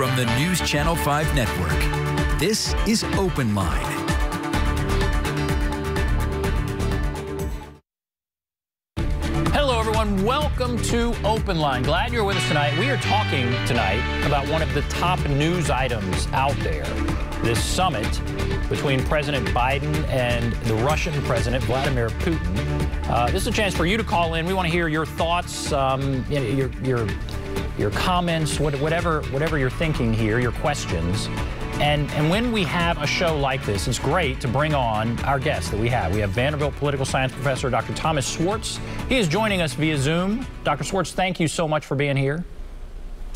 from the NewsChannel 5 network. This is Open Line. Hello, everyone. Welcome to Open Line. Glad you're with us tonight. We are talking tonight about one of the top news items out there, this summit between President Biden and the Russian President Vladimir Putin. This is a chance for you to call in. We want to hear your thoughts, your comments, whatever you're thinking here, your questions. And when we have a show like this, it's great to bring on our guests that we have. We have Vanderbilt Political Science Professor Dr. Thomas Schwartz. He is joining us via Zoom. Dr. Schwartz, thank you so much for being here.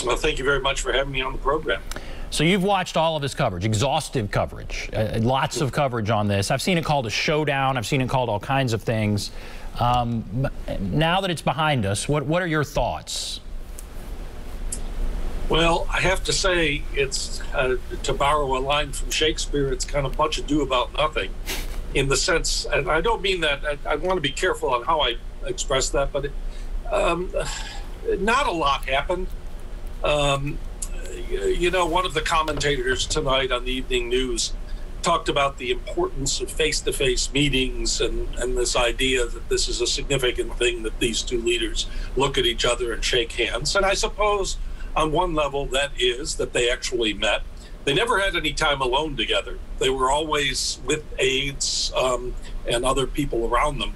Well, thank you very much for having me on the program. So you've watched all of this coverage, exhaustive coverage, lots of coverage on this. I've seen it called a showdown. I've seen it called all kinds of things. Now that it's behind us, what are your thoughts? Well, I have to say, it's, to borrow a line from Shakespeare, it's kind of much ado about nothing, in the sense, and I don't mean that, I want to be careful on how I express that, but not a lot happened. You know, one of the commentators tonight on the evening news talked about the importance of face-to-face meetings and this idea that this is a significant thing, that these two leaders look at each other and shake hands. And I suppose on one level that is that they actually met. They never had any time alone together. They were always with aides and other people around them.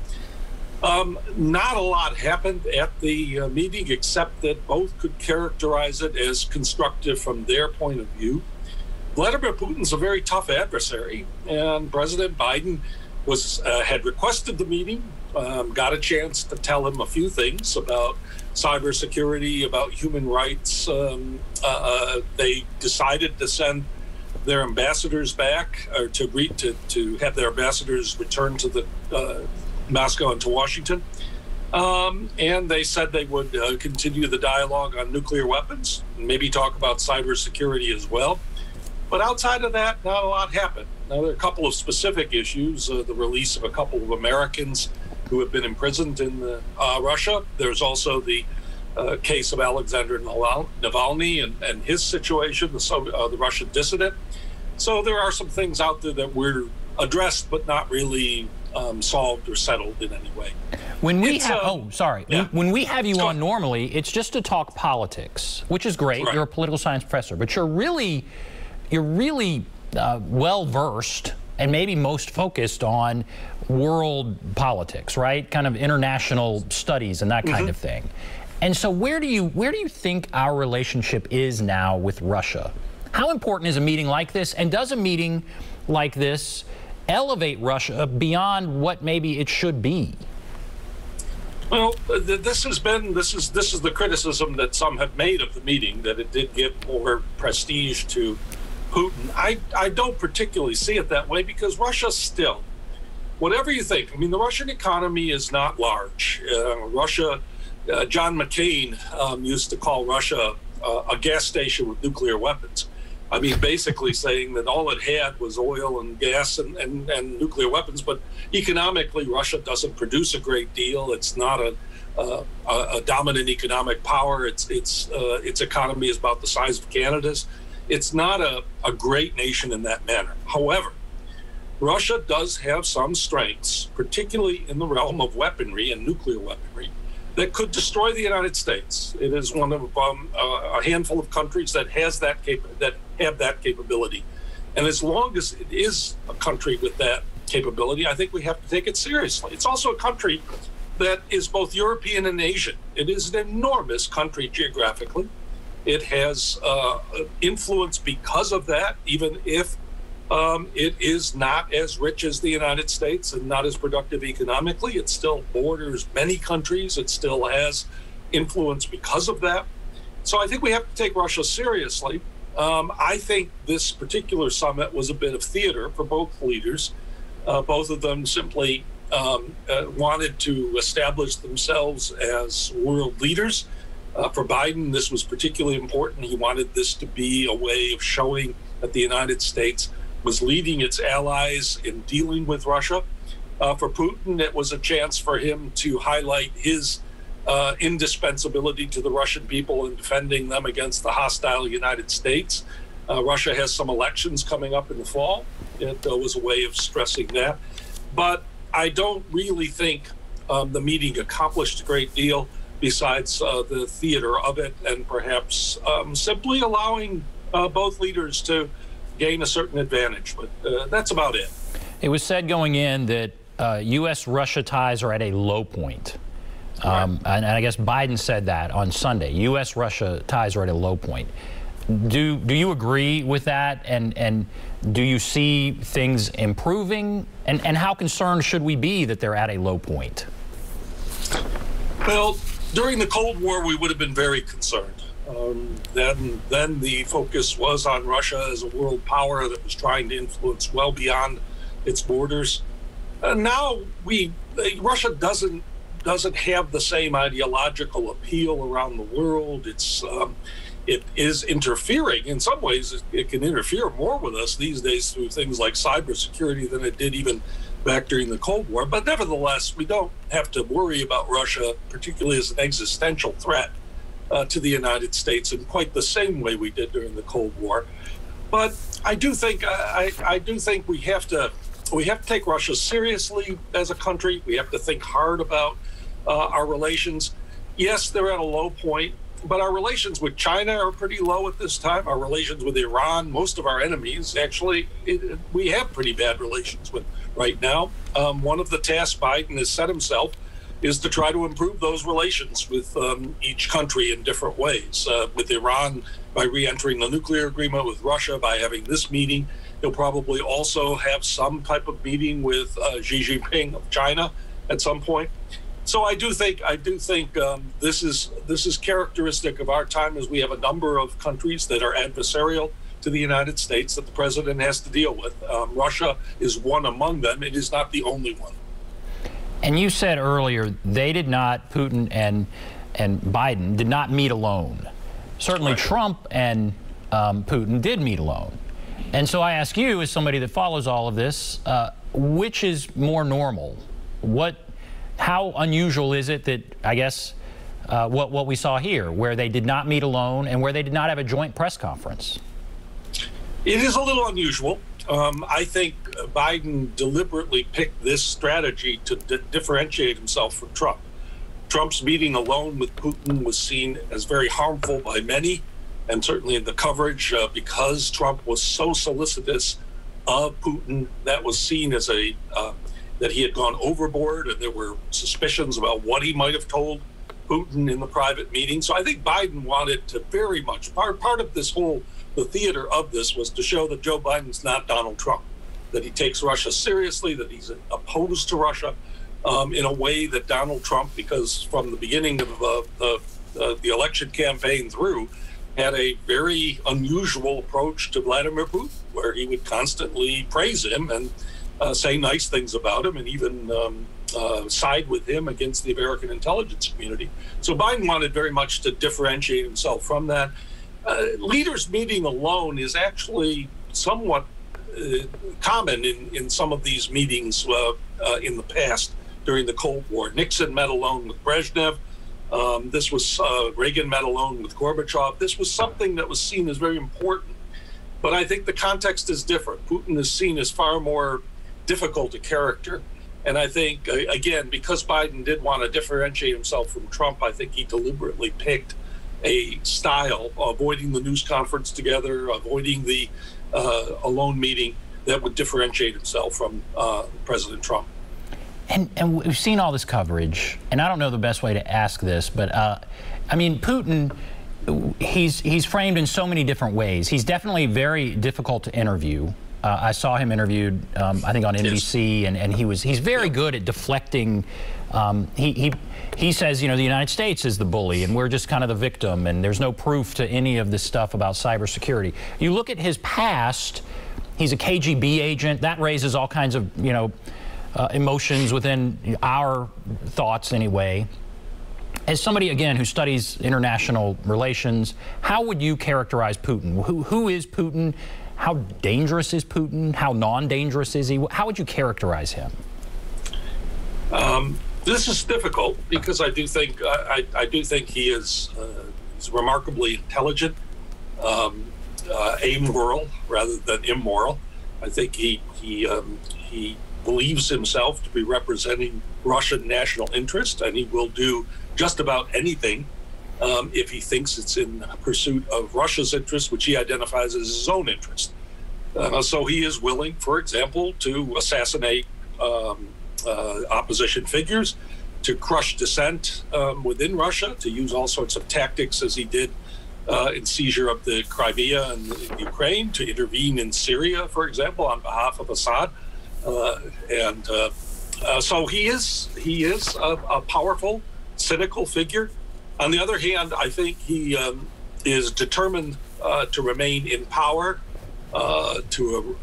Not a lot happened at the meeting, except that both could characterize it as constructive from their point of view. Vladimir Putin's a very tough adversary, and President Biden had requested the meeting, got a chance to tell him a few things about cybersecurity, about human rights. They decided to send their ambassadors back, or to have their ambassadors return to the Moscow and to Washington. And they said they would continue the dialogue on nuclear weapons, and maybe talk about cybersecurity as well. But outside of that, not a lot happened. Now, there are a couple of specific issues, the release of a couple of Americans who have been imprisoned in Russia. There's also the case of Alexander Navalny and his situation, the Russian dissident. So there are some things out there that were addressed, but not really solved or settled in any way. When we when we have you on normally, it's just to talk politics, which is great. Right. You're a political science professor, but you're really well versed and maybe most focused on world politics, right? Kind of international studies and that kind of thing. And so where do you think our relationship is now with Russia? How important is a meeting like this? And does a meeting like this elevate Russia beyond what maybe it should be? Well, this is the criticism that some have made of the meeting, that it did give more prestige to Putin. I don't particularly see it that way, because Russia still, whatever you think, I mean, the Russian economy is not large. John McCain used to call Russia a gas station with nuclear weapons. I mean, basically saying that all it had was oil and gas and nuclear weapons. But economically, Russia doesn't produce a great deal. It's not a dominant economic power. Its economy is about the size of Canada's. It's not a great nation in that manner. However, Russia does have some strengths, particularly in the realm of weaponry and nuclear weaponry, that could destroy the United States. It is one of a handful of countries that have that capability. And as long as it is a country with that capability, I think we have to take it seriously. It's also a country that is both European and Asian. It is an enormous country geographically. It has influence because of that, even if it is not as rich as the United States and not as productive economically. It still borders many countries. It still has influence because of that. So I think we have to take Russia seriously. I think this particular summit was a bit of theater for both leaders. Both of them simply wanted to establish themselves as world leaders. For Biden, this was particularly important. He wanted this to be a way of showing that the United States was leading its allies in dealing with Russia. For Putin, it was a chance for him to highlight his indispensability to the Russian people in defending them against the hostile United States. Russia has some elections coming up in the fall. It was a way of stressing that. But I don't really think the meeting accomplished a great deal besides the theater of it, and perhaps simply allowing both leaders to gain a certain advantage. But that's about it. It was said going in that U.S.-Russia ties are at a low point. And I guess Biden said that on Sunday. U.S.-Russia ties are at a low point. Do you agree with that? And do you see things improving? And how concerned should we be that they're at a low point? Well, during the Cold War, we would have been very concerned. Then the focus was on Russia as a world power that was trying to influence well beyond its borders. Now Russia doesn't have the same ideological appeal around the world. It is interfering. In some ways, it can interfere more with us these days through things like cybersecurity than it did even back during the Cold War. But nevertheless, we don't have to worry about Russia, particularly as an existential threat to the United States in quite the same way we did during the Cold War. But I do think we have to take Russia seriously as a country. We have to think hard about our relations. Yes, they're at a low point, but our relations with China are pretty low at this time. Our relations with Iran, most of our enemies, actually, we have pretty bad relations with right now. One of the tasks Biden has set himself is to try to improve those relations with each country in different ways. With Iran, by re-entering the nuclear agreement, with Russia, by having this meeting. He'll probably also have some type of meeting with Xi Jinping of China at some point. So I do think this is characteristic of our time, as we have a number of countries that are adversarial to the United States that the president has to deal with. Russia is one among them. It is not the only one. And you said earlier they did not, Putin and Biden did not meet alone. Certainly Trump and Putin did meet alone. And so I ask you, as somebody that follows all of this, which is more normal? How unusual is it that, I guess, what we saw here, where they did not meet alone and where they did not have a joint press conference? It is a little unusual. I think Biden deliberately picked this strategy to differentiate himself from Trump. Trump's meeting alone with Putin was seen as very harmful by many, and certainly in the coverage, because Trump was so solicitous of Putin, that was seen as that he had gone overboard, and there were suspicions about what he might have told Putin in the private meeting. So I think Biden wanted to very much, part of this the theater of this was to show that Joe Biden's not Donald Trump, that he takes Russia seriously, that he's opposed to Russia in a way that Donald Trump, because from the beginning of the election campaign through, had a very unusual approach to Vladimir Putin, where he would constantly praise him and say nice things about him, and even side with him against the American intelligence community. So Biden wanted very much to differentiate himself from that. Leaders meeting alone is actually somewhat common in some of these meetings in the past during the Cold War. Nixon met alone with Brezhnev. This was Reagan met alone with Gorbachev. This was something that was seen as very important. But I think the context is different. Putin is seen as far more difficult a character. And I think, again, because Biden did want to differentiate himself from Trump, I think he deliberately picked a style, avoiding the news conference together, avoiding the alone meeting, that would differentiate himself from President Trump. And we've seen all this coverage, and I don't know the best way to ask this, but I mean, Putin, he's framed in so many different ways. He's definitely very difficult to interview. I saw him interviewed, I think, on NBC, and he's very good at deflecting. He says, you know, the United States is the bully, and we're just kind of the victim, and there's no proof to any of this stuff about cybersecurity. You look at his past; he's a KGB agent. That raises all kinds of, you know, emotions within our thoughts, anyway. As somebody, again, who studies international relations, how would you characterize Putin? Who is Putin? How dangerous is Putin? How non-dangerous is he? How would you characterize him? This is difficult because I do think he is he's remarkably intelligent, amoral rather than immoral. I think he believes himself to be representing Russian national interest, and he will do just about anything if he thinks it's in pursuit of Russia's interest, which he identifies as his own interest. So he is willing, for example, to assassinate opposition figures, to crush dissent within Russia, to use all sorts of tactics as he did in seizure of the Crimea and Ukraine, to intervene in Syria, for example, on behalf of Assad. So he is a powerful, cynical figure. On the other hand, I think he is determined to remain in power, to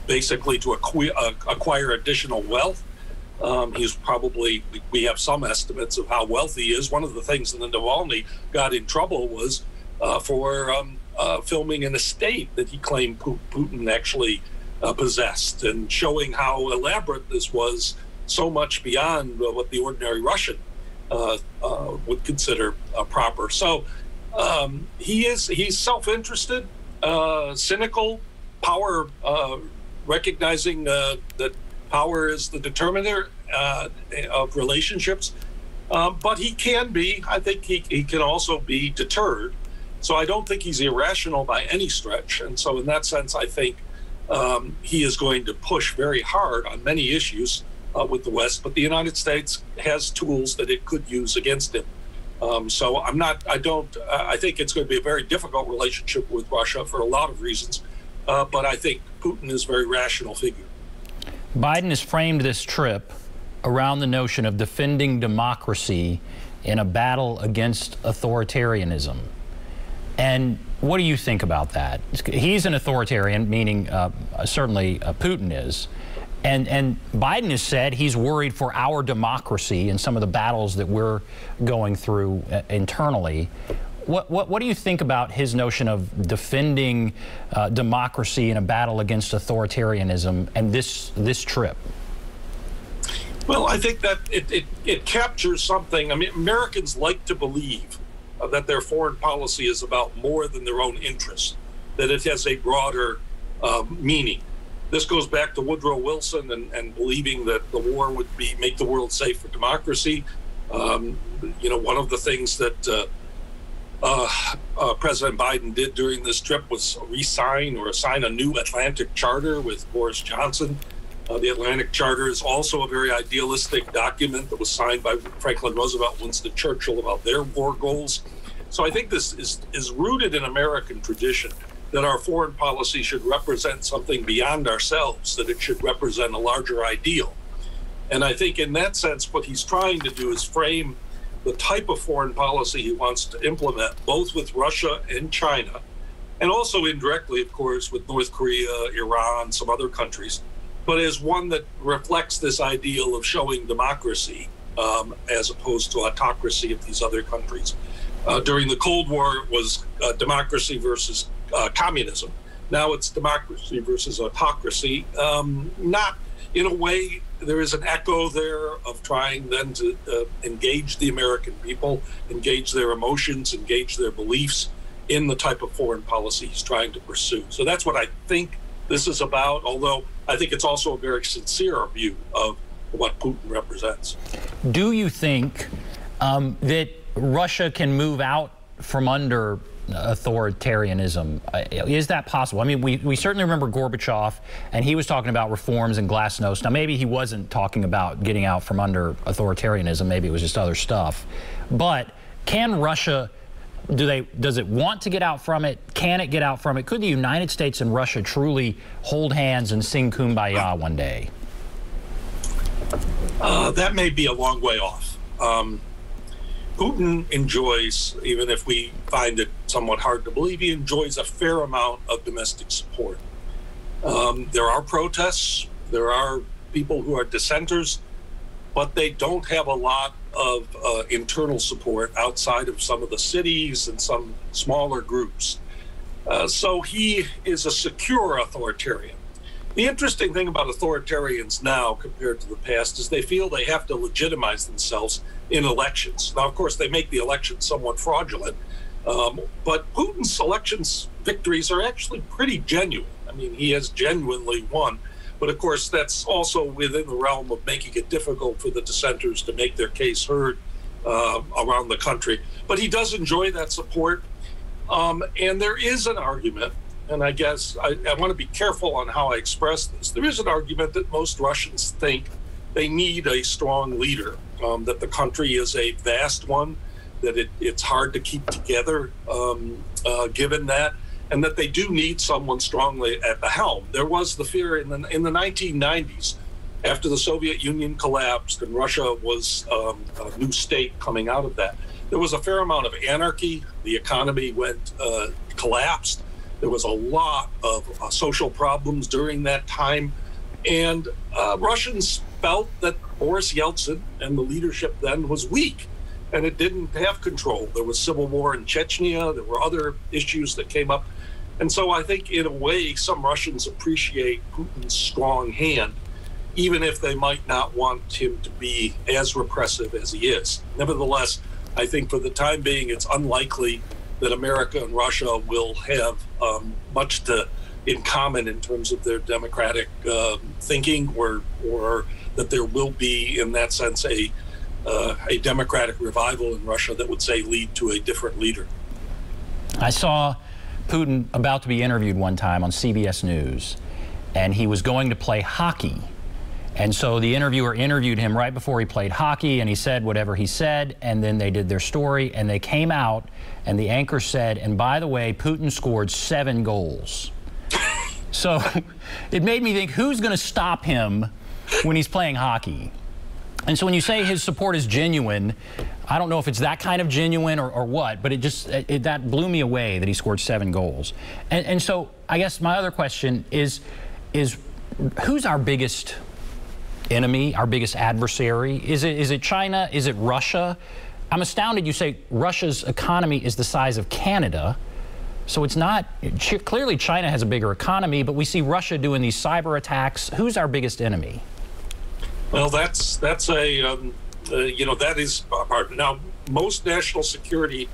basically to acquire additional wealth. He's probably, we have some estimates of how wealthy he is. One of the things that Navalny got in trouble was for filming an estate that he claimed Putin actually possessed, and showing how elaborate this was, so much beyond what the ordinary Russian would consider proper. So he's self-interested, cynical, power, recognizing that power is the determiner of relationships, but he can be, I think he can also be deterred. So I don't think he's irrational by any stretch. And so in that sense, I think he is going to push very hard on many issues with the West, but the United States has tools that it could use against him. So I think it's going to be a very difficult relationship with Russia for a lot of reasons, but I think Putin is a very rational figure. Biden has framed this trip around the notion of defending democracy in a battle against authoritarianism. And what do you think about that? He's an authoritarian, meaning certainly Putin is. And Biden has said he's worried for our democracy and some of the battles that we're going through internally. What do you think about his notion of defending democracy in a battle against authoritarianism and this trip? Well, I think that it captures something. I mean, Americans like to believe that their foreign policy is about more than their own interests, that it has a broader meaning. This goes back to Woodrow Wilson and believing that the war would make the world safe for democracy. You know, one of the things that President Biden did during this trip was sign a new Atlantic Charter with Boris Johnson. The Atlantic Charter is also a very idealistic document that was signed by Franklin Roosevelt, Winston Churchill, about their war goals. So I think this is rooted in American tradition, that our foreign policy should represent something beyond ourselves, that it should represent a larger ideal. And I think in that sense, what he's trying to do is frame the type of foreign policy he wants to implement, both with Russia and China, and also indirectly, of course, with North Korea, Iran, some other countries, but as one that reflects this ideal of showing democracy as opposed to autocracy of these other countries. During the Cold War, it was democracy versus communism. Now it's democracy versus autocracy. Not in a way, there is an echo there of trying then to engage the American people, engage their emotions, engage their beliefs in the type of foreign policy he's trying to pursue. So that's what I think this is about, although I think it's also a very sincere view of what Putin represents. Do you think that Russia can move out from under authoritarianism? Is that possible? I mean, we certainly remember Gorbachev, and he was talking about reforms and glasnost. Now, maybe he wasn't talking about getting out from under authoritarianism. Maybe it was just other stuff. But can Russia, does it want to get out from it? Can it get out from it? Could the United States and Russia truly hold hands and sing Kumbaya one day? That may be a long way off. Putin enjoys, even if we find it somewhat hard to believe, he enjoys a fair amount of domestic support. There are protests, there are people who are dissenters, but they don't have a lot of internal support outside of some of the cities and some smaller groups. So he is a secure authoritarian. The interesting thing about authoritarians now compared to the past is they feel they have to legitimize themselves in elections. Now, of course, they make the elections somewhat fraudulent, but Putin's elections victories are actually pretty genuine. I mean, he has genuinely won. But of course, that's also within the realm of making it difficult for the dissenters to make their case heard around the country. But he does enjoy that support. And there is an argument, and I guess I want to be careful on how I express this. There is an argument that most Russians think they need a strong leader, that the country is a vast one, that it's hard to keep together given that, and that they do need someone strongly at the helm. There was the fear in the 1990s, after the Soviet Union collapsed and Russia was a new state coming out of that. There was a fair amount of anarchy. The economy collapsed. There was a lot of social problems during that time. And Russians felt that Boris Yeltsin and the leadership then was weak, and it didn't have control. There was civil war in Chechnya. There were other issues that came up. And so I think, in a way, some Russians appreciate Putin's strong hand, even if they might not want him to be as repressive as he is. Nevertheless, I think for the time being, it's unlikely that America and Russia will have much in common in terms of their democratic thinking, or that there will be, in that sense, a democratic revival in Russia that would, say, lead to a different leader. I saw Putin about to be interviewed one time on CBS News, and he was going to play hockey. And so the interviewer interviewed him right before he played hockey, and he said whatever he said, and then they did their story, and they came out, and the anchor said, and by the way, Putin scored 7 goals. So it made me think, who's going to stop him when he's playing hockey? And so when you say his support is genuine, I don't know if it's that kind of genuine or what, but that blew me away that he scored 7 goals. And so I guess my other question is who's our biggest enemy, our biggest adversary? Is it China? Is it Russia? I'm astounded you say Russia's economy is the size of Canada. So it's not, clearly China has a bigger economy, but we see Russia doing these cyber attacks. Who's our biggest enemy? Well, that's that is part. Now, most national security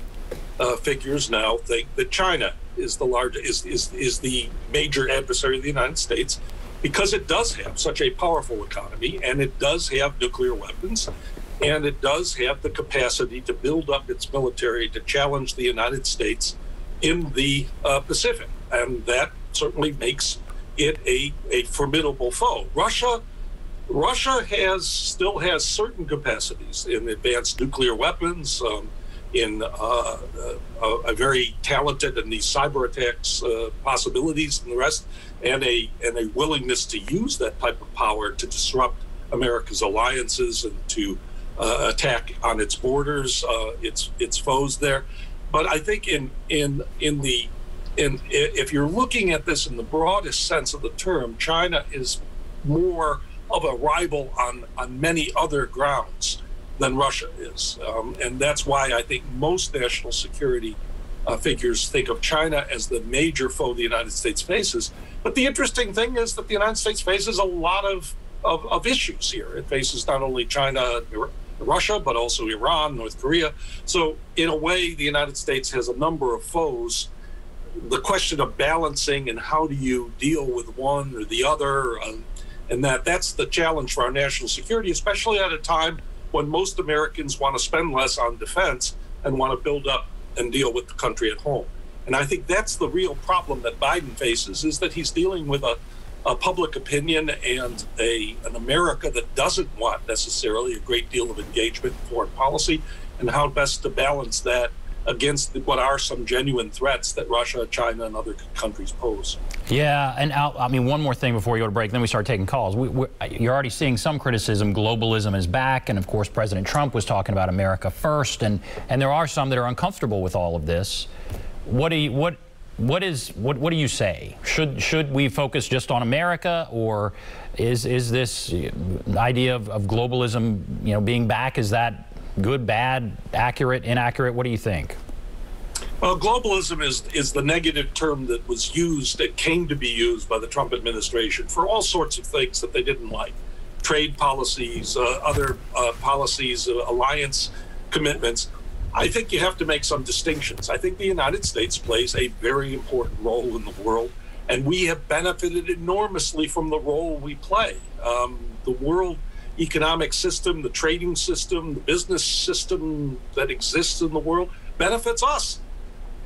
figures now think that China is the largest, is the major adversary of the United States, because it does have such a powerful economy, and it does have nuclear weapons, and it does have the capacity to build up its military to challenge the United States in the Pacific, and that certainly makes it a formidable foe. Russia still has certain capacities in advanced nuclear weapons, in a very talented in these cyber attacks possibilities and the rest, and a willingness to use that type of power to disrupt America's alliances and to attack on its borders, its foes there. But I think if you're looking at this in the broadest sense of the term, China is more of a rival on many other grounds than Russia is. And that's why I think most national security figures think of China as the major foe the United States faces. But the interesting thing is that the United States faces a lot of issues here. It faces not only China, Russia, but also Iran, North Korea. So in a way, the United States has a number of foes. The question of balancing and how do you deal with one or the other, and that's the challenge for our national security, especially at a time when most Americans want to spend less on defense and want to build up and deal with the country at home. And I think that's the real problem that Biden faces, is that he's dealing with a public opinion and an America that doesn't want necessarily a great deal of engagement in foreign policy, and how best to balance that against what are some genuine threats that Russia, China, and other countries pose. Yeah, and I mean, one more thing before you go to break, then we start taking calls. You're already seeing some criticism. Globalism is back, and of course President Trump was talking about America first, and there are some that are uncomfortable with all of this. What do you say? Should we focus just on America, or is this idea of globalism, being back, is that good, bad, accurate, inaccurate? What do you think? Well, globalism is the negative term that was used, that came to be used by the Trump administration for all sorts of things that they didn't like. Trade policies, other policies, alliance commitments. I think you have to make some distinctions. I think the United States plays a very important role in the world, and we have benefited enormously from the role we play. The world economic system, the trading system, the business system that exists in the world benefits us.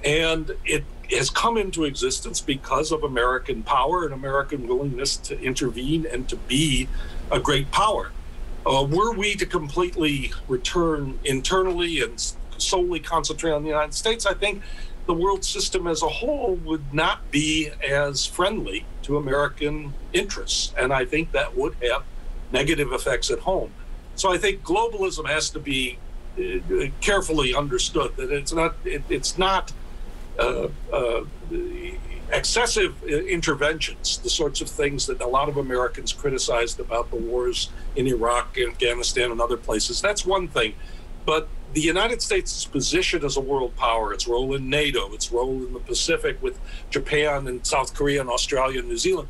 And it has come into existence because of American power and American willingness to intervene and to be a great power. Were we to completely return internally and solely concentrate on the United States, I think the world system as a whole would not be as friendly to American interests. And I think that would have negative effects at home. So I think globalism has to be carefully understood, that it's not excessive interventions, the sorts of things that a lot of Americans criticized about the wars in Iraq, Afghanistan, and other places. That's one thing. But the United States' position as a world power, its role in NATO, its role in the Pacific with Japan and South Korea and Australia and New Zealand,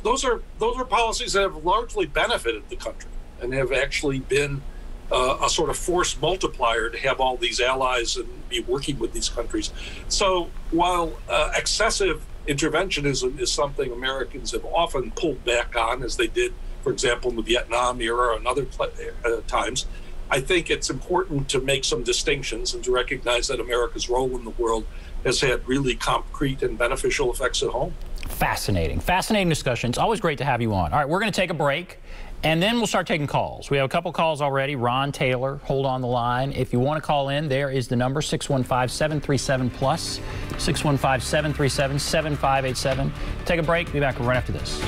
those are policies that have largely benefited the country and have actually been a sort of force multiplier to have all these allies and be working with these countries. So while excessive interventionism is something Americans have often pulled back on, as they did, for example, in the Vietnam era and other times, I think it's important to make some distinctions and to recognize that America's role in the world has had really concrete and beneficial effects at home. Fascinating. Fascinating discussion. It's always great to have you on. All right, we're going to take a break, and then we'll start taking calls. We have a couple calls already. Ron Taylor, hold on the line. If you want to call in, there is the number, 615-737-PLUS, 615-737-7587. Take a break. Be back right after this.